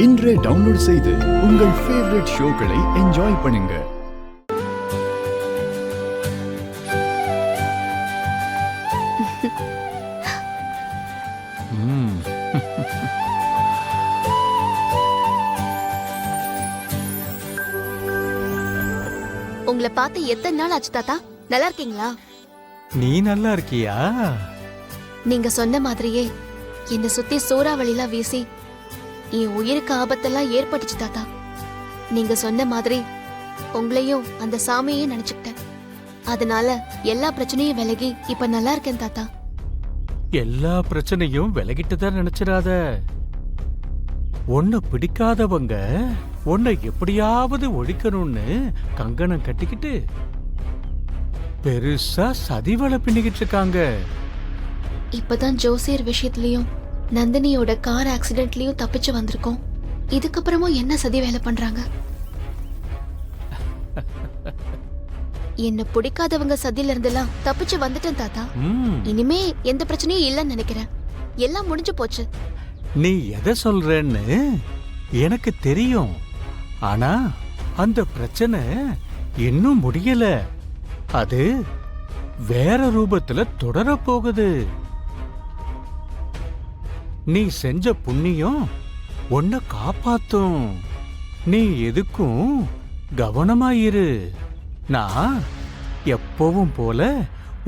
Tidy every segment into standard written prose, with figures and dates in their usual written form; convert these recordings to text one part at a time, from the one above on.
இன்றே டவுன்லோட் செய்து உங்கள் ஃபேவரட் ஷோக்களை என்ஜாய் பண்ணுங்க. உங்களை பார்த்து எத்தனை நாள் ஆச்சு தாத்தா? நல்லா இருக்கீங்களா? நீ நல்லா இருக்கியா? நீங்க சொன்ன மாதிரியே என்ன சுத்தி சூறாவளிலாம் வீசி என் உயிருக்கு ஆபத்தெல்லாம் ஏற்பட்டுச்சு தாத்தா. நீங்க சொன்ன மாதிரி உங்களையும் அந்த சாமியே நினைச்சுக்கிட்டேன். அதனால எல்லா பிரச்சனையும் விலகி இப்ப நல்லா இருக்கேன் தாத்தா. எல்லா பிரச்சனையும் விலகிட்டுதான் நினைச்சிடாத. உன்னை பிடிக்காதவங்க உன்னை எப்படியாவது ஒழிக்கணும்னு கங்கணம் கட்டிக்கிட்டு பெருசா சதிவலை பின்னிக்கிட்டு இருக்காங்க. இப்பதான் ஜோசியர் விஷயத்திலயும் நந்தினியோட கார் ஆக்சிடென்ட்லயும் தப்பிச்சு வந்திருக்கோம். இதுக்கப்புறமும் என்ன சதி வேலை பண்றாங்க? என்ன பிடிக்காதவங்க சதியில இருந்தெல்லாம் தப்பிச்சு வந்துட்டேன் தாத்தா. இனிமே எந்த பிரச்சனையும் இல்லைன்னு நினைக்கிறேன். எல்லாம் முடிஞ்சு போச்சு. நீ எதை சொல்றன்னு எனக்கு தெரியும். ஆனா அந்த பிரச்சனை இன்னும் முடியல. அது வேற ரூபத்துல தொடர போகுது. நீ செஞ்ச புண்ணியம் உன்னை காப்பாத்தும். நீ எதுக்கும் கவனமாயிரு. நான் எப்பவும் போல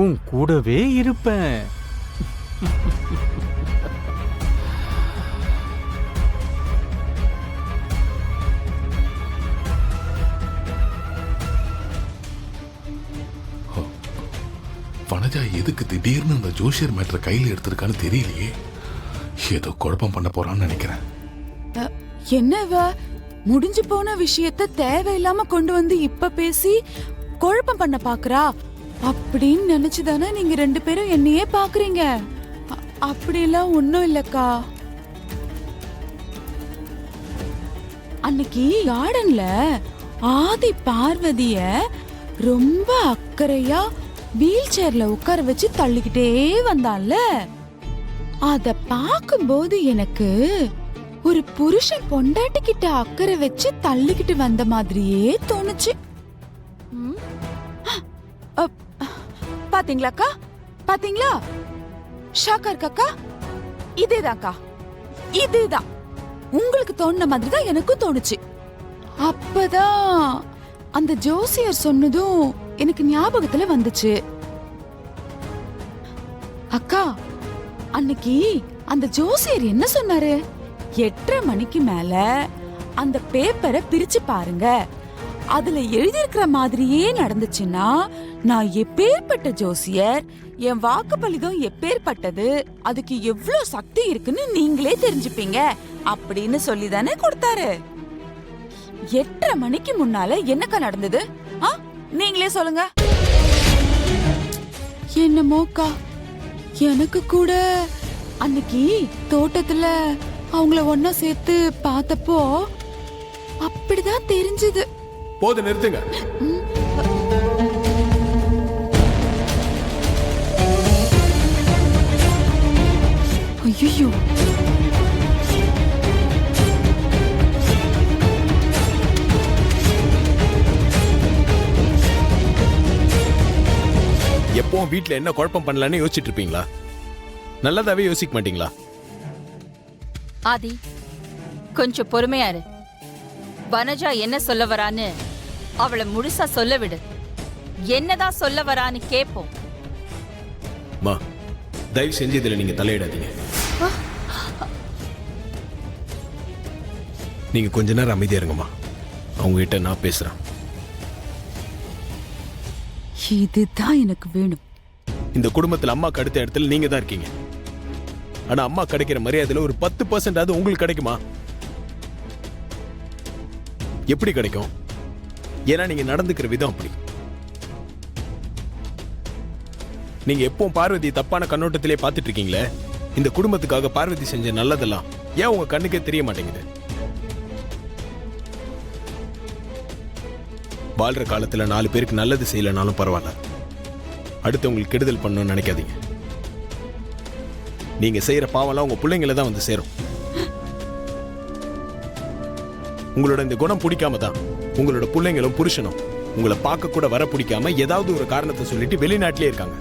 உன் கூடவே இருப்பேன். வனஜா எதுக்கு திடீர்னு அந்த ஜோசியர் மேட்டரை கையில் எடுத்திருக்கான்னு தெரியலையே. ஏதோ குழப்பம் பண்ண போறான்னு நினைக்கிறேன். என்னவ முடிஞ்சு போன விஷயத்த தேவையில்லாம கொண்டு வந்து இப்ப பேசி குழப்பம் பண்ண பாக்குறா அப்படின்னு நினைச்சுதானே நீங்க ரெண்டு பேரும் என்னையே பாக்குறீங்க. அப்படியெல்லாம் ஒண்ணும் இல்லக்கா. அன்னைக்கு கார்டன்ல ஆதி பார்வதிய ரொம்ப அக்கறையா வீல் சேர்ல உட்கார வச்சு தள்ளிக்கிட்டே வந்தான்ல, அத பாக்கும்போது எனக்கு ஒரு புருஷன் பொண்டாட்டி கிட்ட அக்கறை வச்சு தள்ளிக்கிட்டு வந்த மாதிரியே தோணுச்சு. பாத்தீங்களாக்கா? பாத்தீங்களா? ஷாக்கா இருக்காக்கா? இதேதாக்கா, இதேதான். உங்களுக்கு தோணுன மாதிரி தான் எனக்கும் தோணுச்சு. அப்பதான் அந்த ஜோசியர் சொன்னதும் எனக்கு ஞாபகத்துல வந்துச்சு. அக்கா, அன்னைக்கு அந்த ஜோசியர் என்ன சொன்னாரு? 8:30 மணிக்கு மேல அந்த பேப்பரை பிரிச்சு பாருங்க. அதுல எழுதியிருக்கிற மாதிரியே நடந்துச்சுன்னா நான் எப்பேற்பட்ட ஜோசியர், என் வாக்கு பலிதம் எப்பேற்பட்டது, அதுக்கு எவ்வளவு சக்தி இருக்குன்னு நீங்களே தெரிஞ்சுப்பீங்க அப்படின்னு சொல்லிதானே கொடுத்தாரு. 8:30 மணிக்கு முன்னால என்னக்கா நடந்தது? நீங்களே சொல்லுங்க. என்னமோக்கா, எனக்கு கூட அன்னைக்கு தோட்டத்துல அவங்கள ஒன்னா சேர்த்து பார்த்தப்போ அப்படிதான் தெரிஞ்சது. போது நிறுத்துங்க. ஐயோ, எப்பவும் வீட்டுல என்ன குழப்பம் பண்ணலான்னு யோசிச்சுட்டு இருப்பீங்களா? நல்லதாவே யோசிக்க மாட்டீங்களா? ஆதி, கொஞ்சம் பொறுமையா இரு. வனஜா என்ன சொல்ல வரான்னு அவளை முழுசா சொல்ல விடு. என்னதான் சொல்ல வரான்னு கேப்போம். மா, தயவு செஞ்சு இதுல நீங்க தலையிடாதீங்க. நீங்க கொஞ்ச நேரம் அமைதியா இருங்கம்மா. அவங்க கிட்ட நான் பேசுறேன். இதுதான் எனக்கு வேணும். இந்த குடும்பத்துல அம்மாக்கு அடுத்த இடத்துல நீங்க தான் இருக்கீங்க. ஆனா அம்மா கிடைக்கிற மரியாதையில ஒரு 10% உங்களுக்கு கிடைக்குமா? எப்படி கிடைக்கும்? ஏன்னா நீங்க நடந்துக்கிற விதம் அப்படி. நீங்க எப்பவும் பார்வதி தப்பான கண்ணோட்டத்திலே பார்த்துட்டு இருக்கீங்களே. இந்த குடும்பத்துக்காக பார்வதி செஞ்ச நல்லதெல்லாம் ஏன் உங்க கண்ணுக்கே தெரிய மாட்டேங்குது? வாழ்ற காலத்துல 4 பேருக்கு நல்லது செய்யலனாலும் பரவாயில்ல, அடுத்தவங்களுக்கு கெடுதல் பண்ணணும்னு நினைக்காதீங்க. நீங்க செய்யற பாவம்லாம் உங்க பிள்ளைங்கள தான் வந்து சேரும். உங்களோட இந்த குணம் பிடிக்காம தான் உங்களோட பிள்ளைங்களும் புருஷனும் உங்களை பார்க்க கூட வர பிடிக்காம ஏதாவது ஒரு காரணத்தை சொல்லிட்டு வெளிநாட்டிலே இருக்காங்க.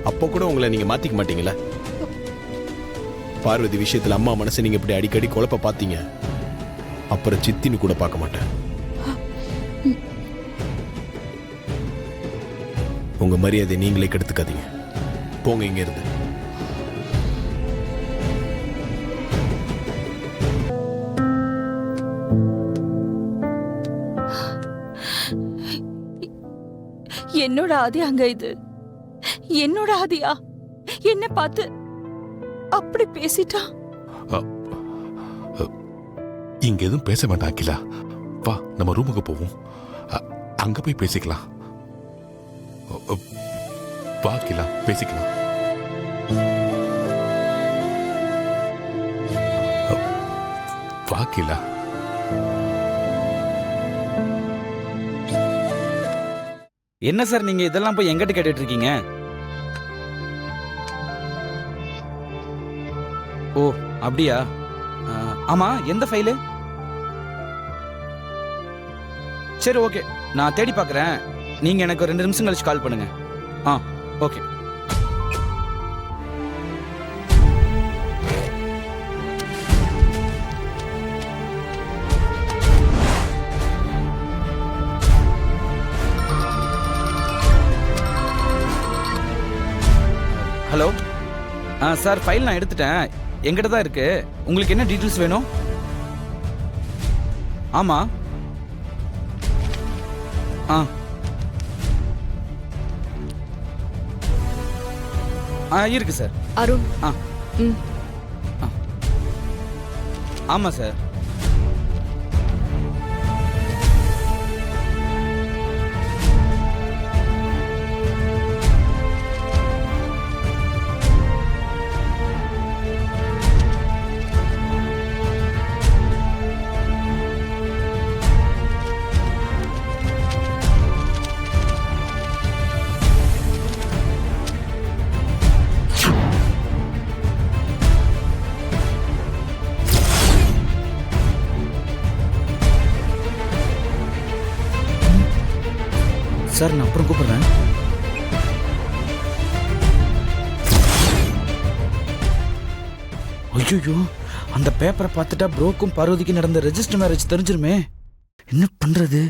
அப்போ கூட உங்களை நீங்க மாத்திக்க மாட்டீங்களா? பார்வதி விஷயத்துல அம்மா மனசை நீங்க இப்படி அடிக்கடி குழப்ப பார்த்தீங்க, அப்புறம் சித்தின்னு கூட பார்க்க மாட்டேன். உங்க மரியாதை நீங்களே கெடுத்துக்காதீங்க. போங்க இங்க இருந்து. என்னோட ஆதி அங்க இது என்னோட ஆதியா? என்ன பார்த்து அப்படி பேசிட்டா? இங்க எதுவும் பேச வேண்டாம் அகிலா. வா நம்ம ரூமுக்கு போவோம். அங்க போய் பேசிக்கலாம். வா அகிலா, பேசிக்கலாம். வா அகிலா. என்ன சார் நீங்க இதெல்லாம் போய் எங்கிட்ட கேட்டுட்டு இருக்கீங்க? ஓ அப்படியா? ஆமா, எந்த ஃபைலு? சரி ஓகே, நான் தேடி பார்க்குறேன். நீங்க எனக்கு ஒரு 2 நிமிஷம் கழிச்சு கால் பண்ணுங்க. ஓகே. ஹலோ சார், ஃபைல் நான் எடுத்துட்டேன். எங்கிட்ட தான் இருக்கு. உங்களுக்கு என்ன டீட்டெயில்ஸ் வேணும்? ஆமா. இருக்கு சார். அருண். ஆமா சார். சார் நான் அப்புறம் கூப்பிடுறேன். ஐயோ, அந்த பேப்பரை பார்த்துட்டா ப்ரோக்கும் பார்வதிக்கும் நடந்த ரெஜிஸ்டர் மேரேஜ் தெரிஞ்சிருமே. என்ன பண்றது?